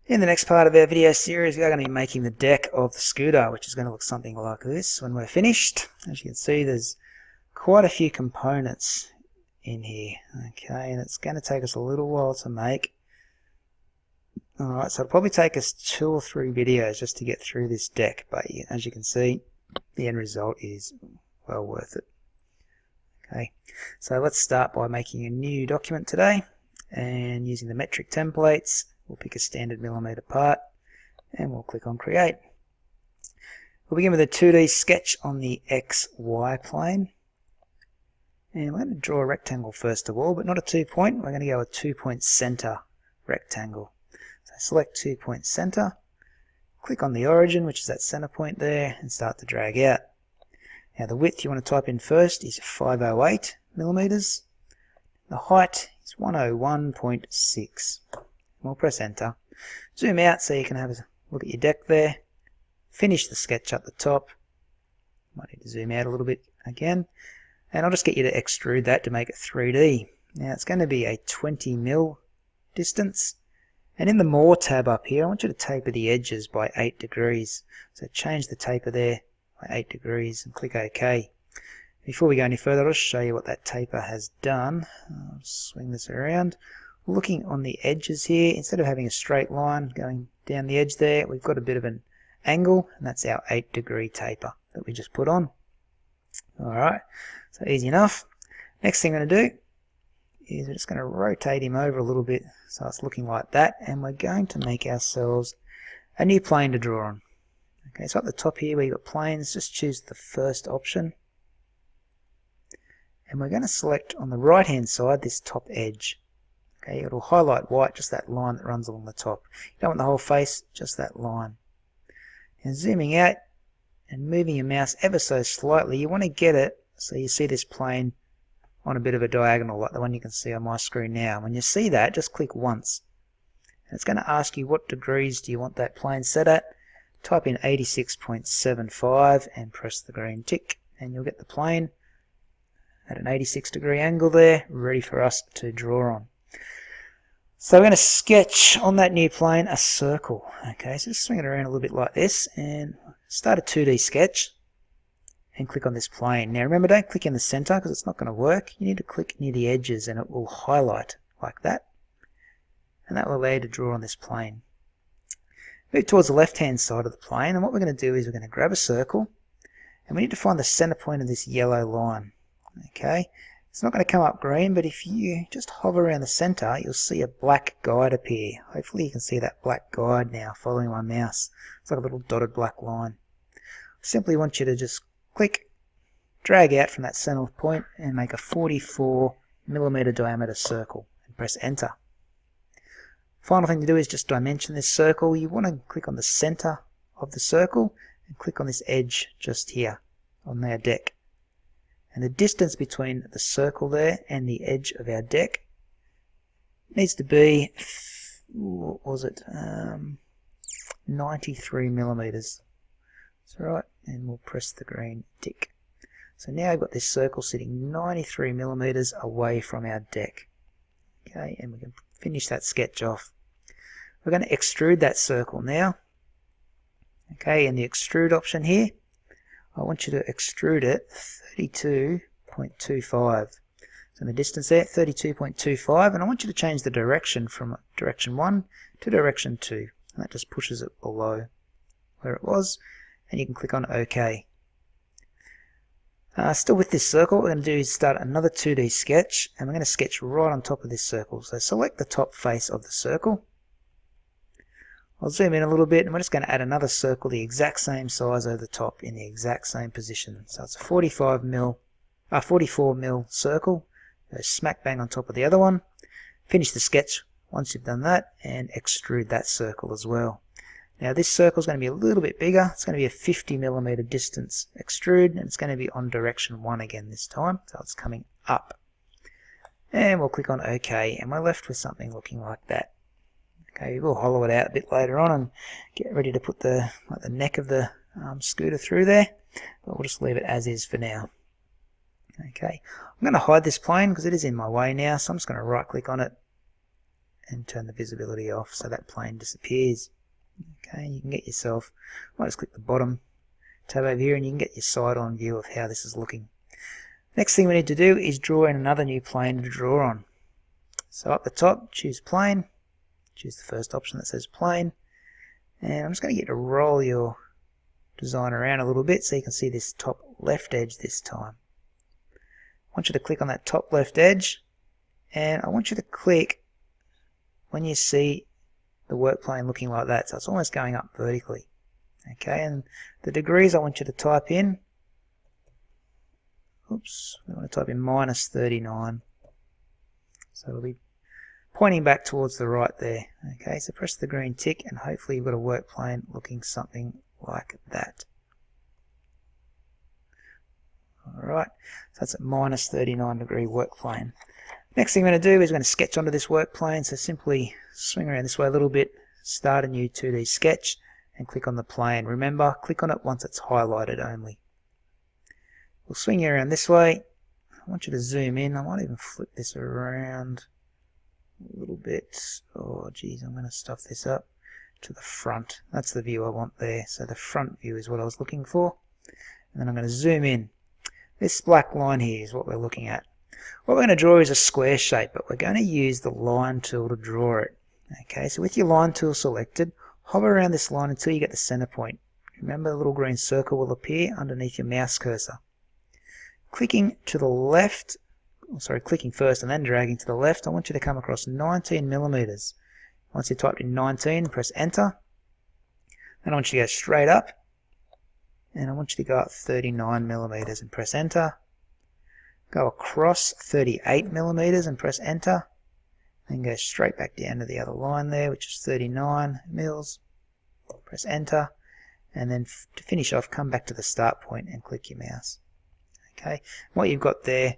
In the next part of our video series, we are going to be making the deck of the scooter, which is going to look something like this when we're finished. As you can see, there's quite a few components in here, okay, and it's going to take us a little while to make. Alright, so it'll probably take us 2 or 3 videos just to get through this deck, but as you can see, the end result is well worth it. Okay, so let's start by making a new document today, and using the metric templates, we'll pick a standard millimeter part, and we'll click on Create. We'll begin with a 2D sketch on the XY plane. And we're going to draw a rectangle first of all, but not a 2-point. We're going to go a 2-point center rectangle. So select 2-point center, click on the origin, which is that center point there, and start to drag out. Now the width you want to type in first is 508 millimeters. The height is 101.6. We'll press enter. Zoom out so you can have a look at your deck there. Finish the sketch up the top. Might need to zoom out a little bit again. And I'll just get you to extrude that to make it 3D. Now it's going to be a 20mm distance. And in the More tab up here, I want you to taper the edges by 8 degrees. So change the taper there by 8 degrees and click OK. Before we go any further, I'll just show you what that taper has done. I'll swing this around. Looking on the edges here, instead of having a straight line going down the edge there, we've got a bit of an angle, and that's our 8-degree taper that we just put on. Alright, so easy enough. Next thing I'm going to do is we're just going to rotate him over a little bit so it's looking like that, and we're going to make ourselves a new plane to draw on. Okay, so at the top here where you've got planes, just choose the first option. And we're going to select on the right hand side this top edge. Okay, it'll highlight white, just that line that runs along the top. You don't want the whole face, just that line. And zooming out and moving your mouse ever so slightly, you want to get it so you see this plane on a bit of a diagonal like the one you can see on my screen now. When you see that, just click once. And it's going to ask you what degrees do you want that plane set at. Type in 86.75 and press the green tick, and you'll get the plane at an 86-degree angle there, ready for us to draw on. So we're going to sketch on that new plane a circle. Okay, so just swing it around a little bit like this and start a 2D sketch and click on this plane. Now remember, don't click in the center because it's not going to work. You need to click near the edges and it will highlight like that. And that will allow you to draw on this plane. Move towards the left hand side of the plane, and what we're going to do is we're going to grab a circle and we need to find the center point of this yellow line. Okay. It's not going to come up green, but if you just hover around the center, you'll see a black guide appear. Hopefully you can see that black guide now following my mouse. It's like a little dotted black line. I simply want you to just click, drag out from that center point and make a 44mm diameter circle and press enter. Final thing to do is just dimension this circle. You want to click on the center of the circle and click on this edge just here on our deck. And the distance between the circle there and the edge of our deck needs to be, what was it, 93mm. That's right, and we'll press the green tick. So now I've got this circle sitting 93mm away from our deck. Okay, and we can finish that sketch off. We're going to extrude that circle now. Okay, in the extrude option here, I want you to extrude it 32.25. So in the distance there, 32.25, and I want you to change the direction from direction 1 to direction 2. And that just pushes it below where it was, and you can click on OK. Still with this circle, what we're going to do is start another 2D sketch, and we're going to sketch right on top of this circle. So select the top face of the circle. I'll zoom in a little bit, and we're just going to add another circle the exact same size over the top in the exact same position. So it's a 44mm circle. Go smack bang on top of the other one. Finish the sketch once you've done that, and extrude that circle as well. Now this circle is going to be a little bit bigger. It's going to be a 50mm distance extrude, and it's going to be on direction 1 again this time. So it's coming up. And we'll click on OK, and we're left with something looking like that. Okay, we'll hollow it out a bit later on and get ready to put the neck of the scooter through there, but we'll just leave it as is for now. Okay, I'm going to hide this plane because it is in my way now, so I'm just going to right click on it and turn the visibility off so that plane disappears. Okay, you can get yourself, I'll just click the bottom tab over here and you can get your side-on view of how this is looking. Next thing we need to do is draw in another new plane to draw on. So up the top, choose plane, choose the first option that says plane, and I'm just going to get to roll your design around a little bit so you can see this top left edge this time. I want you to click on that top left edge, and I want you to click when you see the work plane looking like that, so it's almost going up vertically. Okay, and the degrees I want you to type in, oops, we want to type in -39, so it'll be pointing back towards the right there. Okay, so press the green tick and hopefully you've got a work plane looking something like that. Alright, so that's a -39 degree work plane. Next thing we're going to do is we're going to sketch onto this work plane, so simply swing around this way a little bit, start a new 2D sketch and click on the plane. Remember, click on it once it's highlighted only. We'll swing you around this way. I want you to zoom in. I might even flip this around a little bit. Oh geez, I'm going to stuff this up to the front. That's the view I want there. So the front view is what I was looking for. And then I'm going to zoom in. This black line here is what we're looking at. What we're going to draw is a square shape, but we're going to use the line tool to draw it. Okay, so with your line tool selected, hover around this line until you get the center point. Remember, the little green circle will appear underneath your mouse cursor. Clicking to the left, clicking first and then dragging to the left, I want you to come across 19 millimeters. Once you typed in 19, press enter. Then I want you to go straight up, and I want you to go up 39 millimeters and press enter. Go across 38 millimeters and press enter. Then go straight back down to the other line there, which is 39 mils. Press enter. And then to finish off, come back to the start point and click your mouse. Okay, what you've got there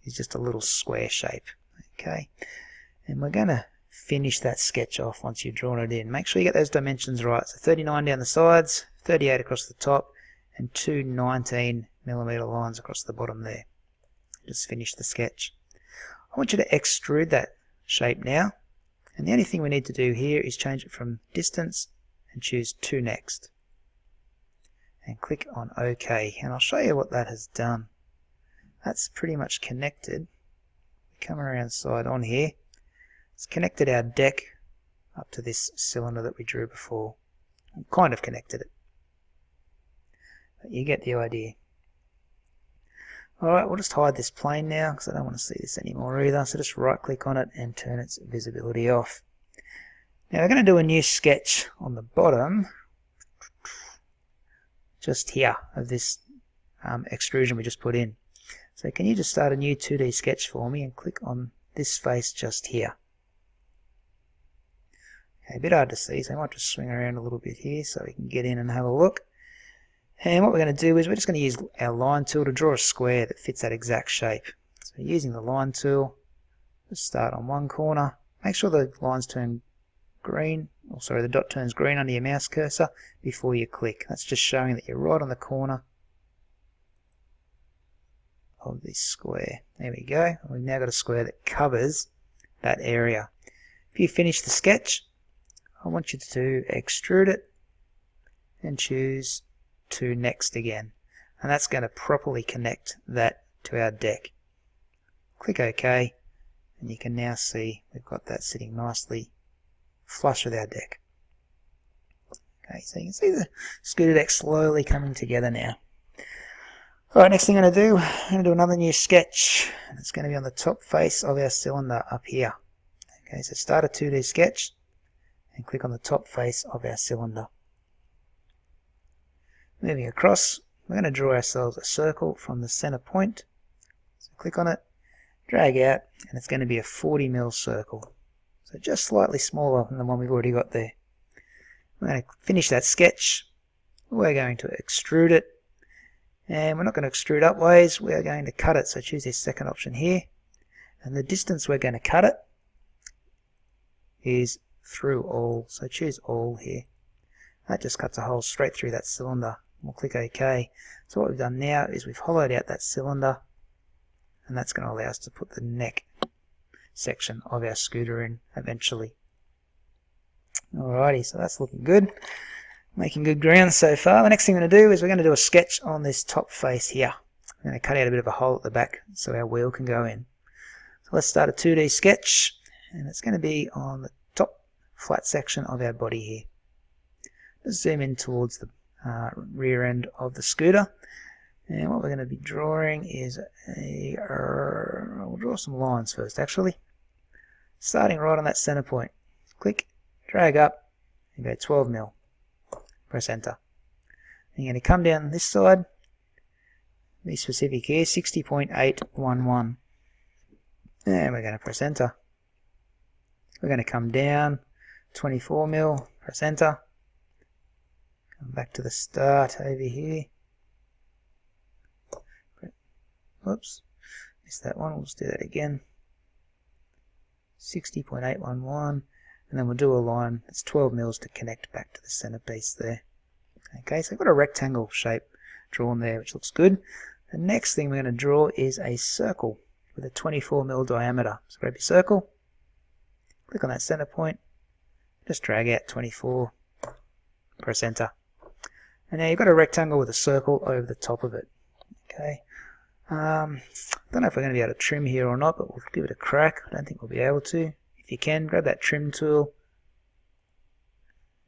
is just a little square shape. Okay, and we're going to finish that sketch off once you've drawn it in. Make sure you get those dimensions right. So 39 down the sides, 38 across the top, and two 19 millimeter lines across the bottom there. Just finish the sketch. I want you to extrude that shape now, and the only thing we need to do here is change it from distance and choose to next. And click on OK, and I'll show you what that has done. That's pretty much connected. Come around side on here. It's connected our deck up to this cylinder that we drew before. Kind of connected it. But you get the idea. Alright, we'll just hide this plane now because I don't want to see this anymore either. So just right click on it and turn its visibility off. Now we're going to do a new sketch on the bottom, just here, of this extrusion we just put in. So can you just start a new 2D sketch for me and click on this face just here. Okay, a bit hard to see, so I might just swing around a little bit here so we can get in and have a look. And what we're going to do is we're just going to use our line tool to draw a square that fits that exact shape. So using the line tool, just start on one corner. Make sure the lines turn green, or sorry, the dot turns green under your mouse cursor before you click. That's just showing that you're right on the corner of this square. There we go. We've now got a square that covers that area. If you finish the sketch, I want you to extrude it and choose to next again, and that's going to properly connect that to our deck. Click OK, and you can now see we've got that sitting nicely flush with our deck. Okay, so you can see the scooter deck slowly coming together now. Alright, next thing I'm going to do, I'm going to do another new sketch, and it's going to be on the top face of our cylinder up here. Okay, so start a 2D sketch and click on the top face of our cylinder. Moving across, we're going to draw ourselves a circle from the center point. So click on it, drag out, and it's going to be a 40 mil circle. So just slightly smaller than the one we've already got there. We're going to finish that sketch. We're going to extrude it. And we're not going to extrude upways, we're going to cut it. So choose this second option here. And the distance we're going to cut it is through all. So choose all here. That just cuts a hole straight through that cylinder. We'll click OK. So what we've done now is we've hollowed out that cylinder, and that's going to allow us to put the neck section of our scooter in eventually. Alrighty, so that's looking good. Making good ground so far. The next thing we're going to do is we're going to do a sketch on this top face here. I'm going to cut out a bit of a hole at the back so our wheel can go in. So let's start a 2D sketch, and it's going to be on the top flat section of our body here. Let's zoom in towards the rear end of the scooter, and what we're going to be drawing is we'll draw some lines first actually, starting right on that center point. Click, drag up, and go 12 mil. Press enter. And you're going to come down this side, be specific here, 60.811, and we're going to press enter. We're going to come down 24 mil, press enter. Come back to the start over here. Whoops, missed that one. We'll just do that again. 60.811, and then we'll do a line that's 12 mils to connect back to the centerpiece there. Okay, so I've got a rectangle shape drawn there, which looks good. The next thing we're going to draw is a circle with a 24 mil diameter. So grab your circle, click on that center point, just drag out 24, press enter. And now you've got a rectangle with a circle over the top of it. Okay. Don't know if we're going to be able to trim here or not, but we'll give it a crack. I don't think we'll be able to. If you can, grab that trim tool.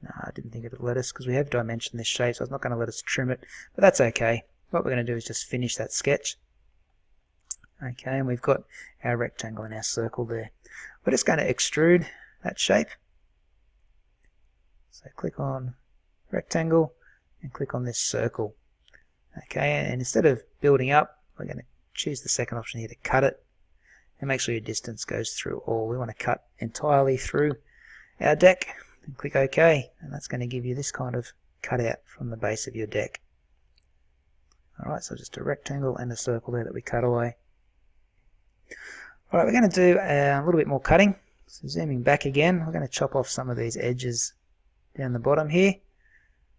No, I didn't think it would let us because we have dimensioned this shape, so it's not going to let us trim it, but that's okay. What we're going to do is just finish that sketch. Okay, and we've got our rectangle and our circle there. We're just going to extrude that shape. So click on rectangle and click on this circle. Okay, and instead of building up, we're going to choose the second option here to cut it, and make sure your distance goes through all. We want to cut entirely through our deck, and click OK, and that's going to give you this kind of cutout from the base of your deck. Alright, so just a rectangle and a circle there that we cut away. Alright, we're going to do a little bit more cutting. So zooming back again, we're going to chop off some of these edges down the bottom here.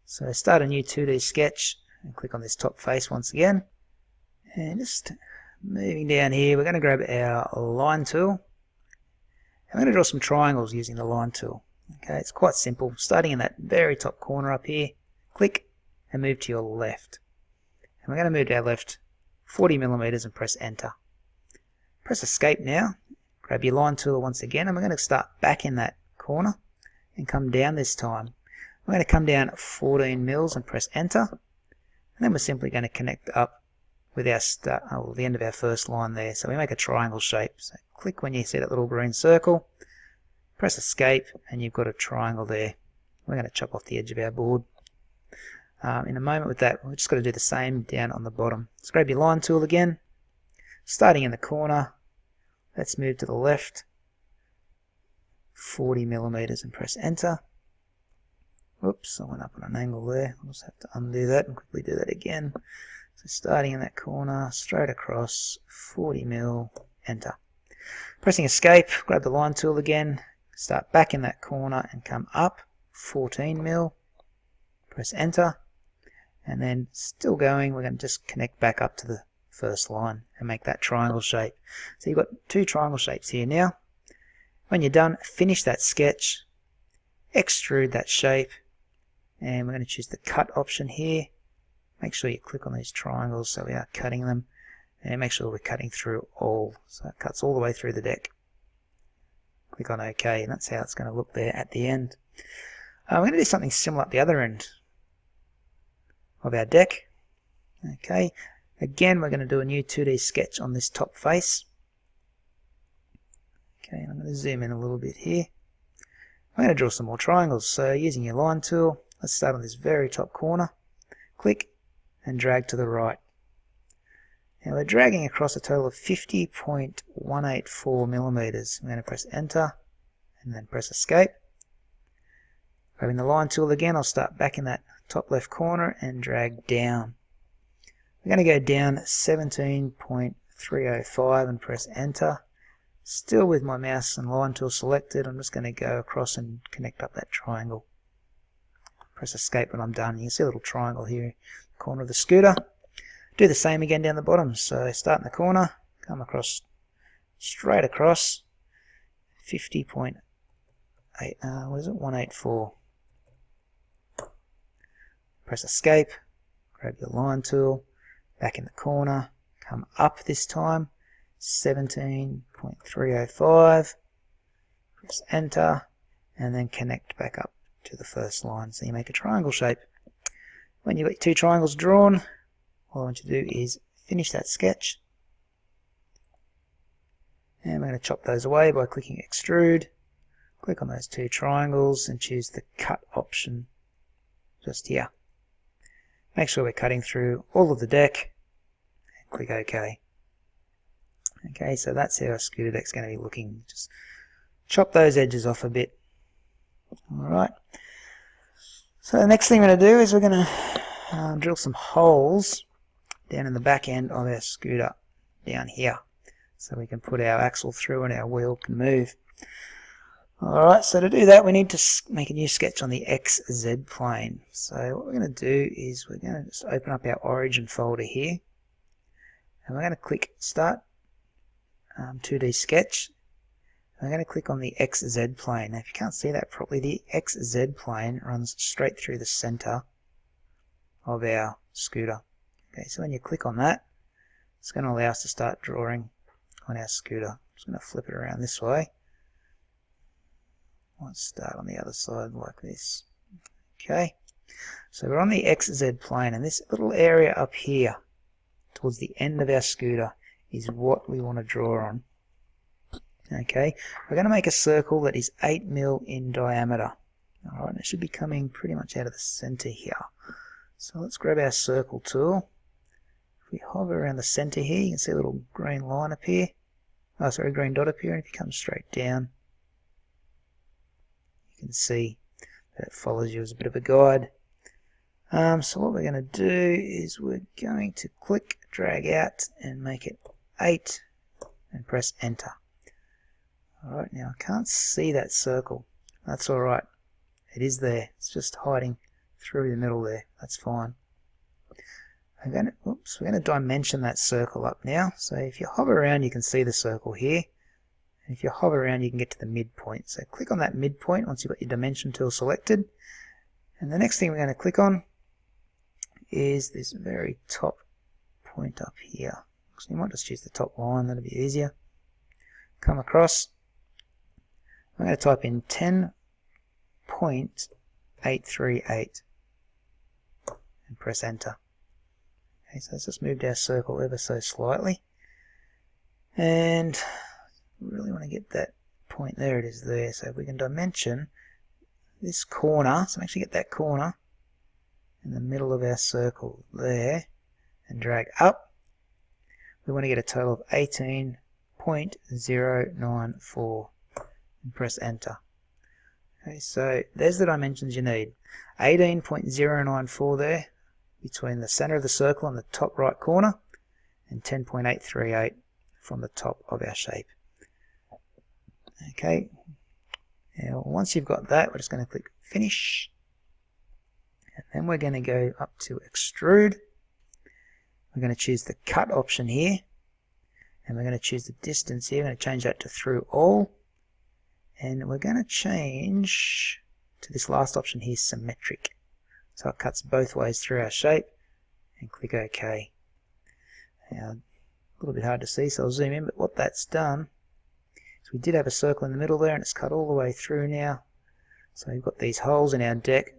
So start a new 2D sketch and click on this top face once again. And just moving down here, we're going to grab our line tool. And we're going to draw some triangles using the line tool. Okay, it's quite simple. Starting in that very top corner up here, click and move to your left. And we're going to move to our left 40 millimeters and press enter. Press escape now. Grab your line tool once again, and we're going to start back in that corner and come down this time. We're going to come down 14 mils and press enter. And then we're simply going to connect up with our the end of our first line there. So we make a triangle shape. So click when you see that little green circle, press escape, and you've got a triangle there. We're going to chop off the edge of our board. In a moment with that, we're just got to do the same down on the bottom. So grab your line tool again, starting in the corner. Let's move to the left 40 millimeters and press enter. Whoops, I went up on an angle there. I'll just have to undo that and quickly do that again. So starting in that corner, straight across, 40 mil, enter. Pressing escape, grab the line tool again, start back in that corner and come up, 14 mil, press enter, and then still going, we're going to just connect back up to the first line and make that triangle shape. So you've got two triangle shapes here now. When you're done, finish that sketch, extrude that shape, and we're going to choose the cut option here. Make sure you click on these triangles so we are cutting them, and make sure we're cutting through all, so it cuts all the way through the deck. Click on OK, and that's how it's going to look there at the end. We're going to do something similar at the other end of our deck. Okay, again we're going to do a new 2D sketch on this top face. Okay, and I'm going to zoom in a little bit here. I'm going to draw some more triangles, so using your line tool, let's start on this very top corner. Click and drag to the right. Now we're dragging across a total of 50.184 millimeters. I'm going to press enter and then press escape. Grabbing the line tool again, I'll start back in that top left corner and drag down. We're going to go down 17.305 and press enter. Still with my mouse and line tool selected, I'm just going to go across and connect up that triangle. Press escape when I'm done. You can see a little triangle here in the corner of the scooter. Do the same again down the bottom. So start in the corner, come across, straight across, 50.8, what is it, 184. Press escape, grab your line tool, back in the corner, come up this time, 17.305, press enter, and then connect back up to the first line. So you make a triangle shape. When you've got 2 triangles drawn, all I want you to do is finish that sketch. And we're going to chop those away by clicking extrude. Click on those 2 triangles and choose the cut option just here. Make sure we're cutting through all of the deck and click OK. Okay, so that's how our scooter deck's going to be looking. Just chop those edges off a bit. Alright. So the next thing we're going to do is we're going to drill some holes down in the back end of our scooter down here, so we can put our axle through and our wheel can move. Alright, so to do that we need to make a new sketch on the XZ plane. So what we're going to do is we're going to just open up our origin folder here, and we're going to click start 2D sketch. I'm going to click on the XZ plane. Now if you can't see that properly, the XZ plane runs straight through the center of our scooter. Okay, so when you click on that, it's going to allow us to start drawing on our scooter. I'm just going to flip it around this way. Let's start on the other side like this. Okay, so we're on the XZ plane, and this little area up here towards the end of our scooter is what we want to draw on. Okay, we're going to make a circle that is 8 mm in diameter. Alright, and it should be coming pretty much out of the center here. So let's grab our circle tool. If we hover around the center here, you can see a little green line appear. Oh, sorry, green dot appear, and if you come straight down, you can see that it follows you as a bit of a guide. So what we're going to do is we're going to click, drag out, and make it 8, and press enter. Alright, now I can't see that circle. That's alright. It is there. It's just hiding through the middle there. That's fine. We're going to dimension that circle up now. So if you hover around, you can see the circle here. And if you hover around, you can get to the midpoint. So click on that midpoint once you've got your dimension tool selected. And the next thing we're going to click on is this very top point up here. So you might just choose the top line, that'll be easier. Come across. I'm going to type in 10.838 and press enter. Okay, so let's just move our circle ever so slightly, and we really want to get that point. There it is there. So if we can dimension this corner, so make sure you get that corner in the middle of our circle there and drag up. We want to get a total of 18.094 and press enter. Okay, so there's the dimensions you need. 18.094 there between the center of the circle and the top right corner, and 10.838 from the top of our shape. Okay, now once you've got that, we're just going to click finish, and then we're going to go up to extrude. We're going to choose the cut option here, and we're going to choose the distance here. We're going to change that to through all, and we're going to change to this last option here, symmetric, so it cuts both ways through our shape, and click OK. Now, a little bit hard to see, so I'll zoom in, but what that's done is we did have a circle in the middle there, and it's cut all the way through now. So we've got these holes in our deck.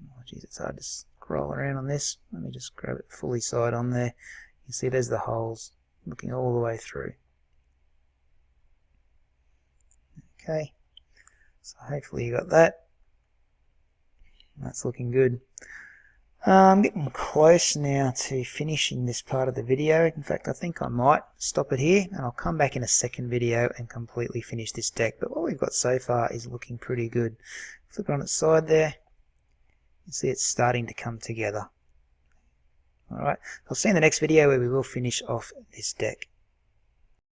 Oh geez, it's hard to scroll around on this. Let me just grab it fully side on there. You can see there's the holes looking all the way through. Okay, so hopefully you got that. That's looking good. I'm getting close now to finishing this part of the video. In fact, I think I might stop it here, and I'll come back in a second video and completely finish this deck. But what we've got so far is looking pretty good. Flip it on its side there. You see it's starting to come together. Alright, I'll see you in the next video where we will finish off this deck.